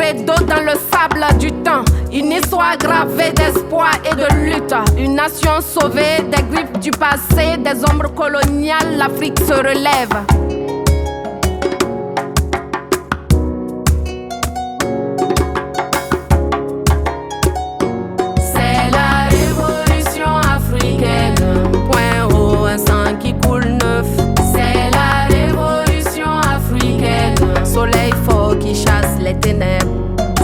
trait d'eau dans le sable du temps. Une histoire gravée d'espoir et de lutte. Une nation sauvée des griffes du passé, des ombres coloniales, l'Afrique se relève. C'est la révolution africaine. Point haut, un sang qui coule neuf. C'est la révolution africaine. Soleil fort qui chasse les ténèbres.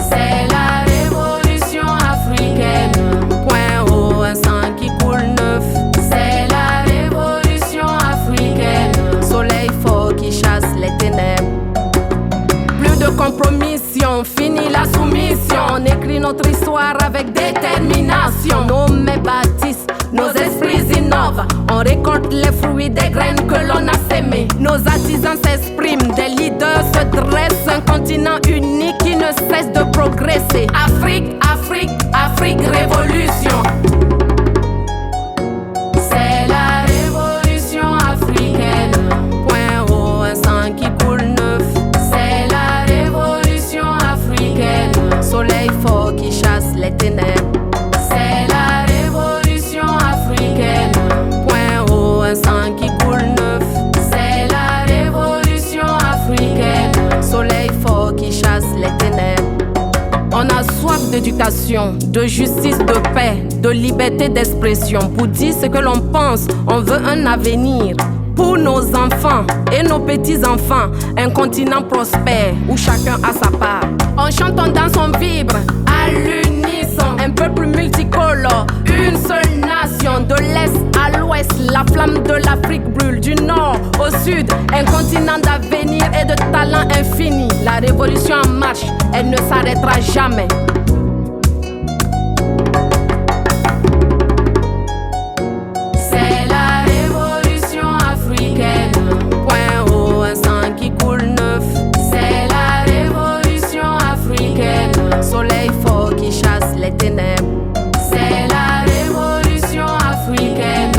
C'est la révolution africaine. Point haut, un sang qui coule neuf. C'est la révolution africaine. Soleil fort qui chasse les ténèbres. Plus de compromission, fini la soumission. On écrit notre histoire avec détermination. Nos mains bâtissent, nos esprits innovent. On récolte les fruits des graines que l'on a sémées. Nos artisans s'expriment, des leaders se dressent. Un continent unique qui ne cesse de progresser. Afrique, Afrique, Afrique, révolution. C'est la révolution africaine. Point haut, un sang qui coule neuf. C'est la révolution africaine. Soleil fort qui chasse les ténèbres. C'est la révolution africaine. Point haut, un sang qui coule neuf. C'est la révolution africaine. Soleil fort qui chasse les ténèbres. On a soif d'éducation, de justice, de paix, de liberté d'expression. Pour dire ce que l'on pense, on veut un avenir pour nos enfants et nos petits-enfants. Un continent prospère où chacun a sa part. On chante, on danse, on vibre à l'unisson. Un peuple multicolore, une seule nation. De l'est à l'ouest, la flamme de l'Afrique brûle. Du nord au sud, un continent d'avenir et de talent infini. La révolution en marche, elle ne s'arrêtera jamais. C'est la révolution africaine. Point haut, un sang qui coule neuf. C'est la révolution africaine. Soleil fort qui chasse les ténèbres. C'est la révolution africaine.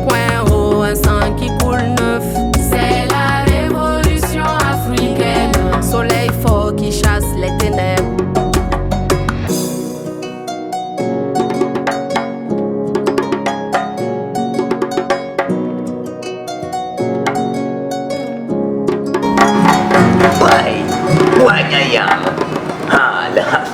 Point haut, un sang qui coule neuf. C'est la révolution africaine. Soleil fort qui chasse les ténèbres. Why? Why ngayang? Hala.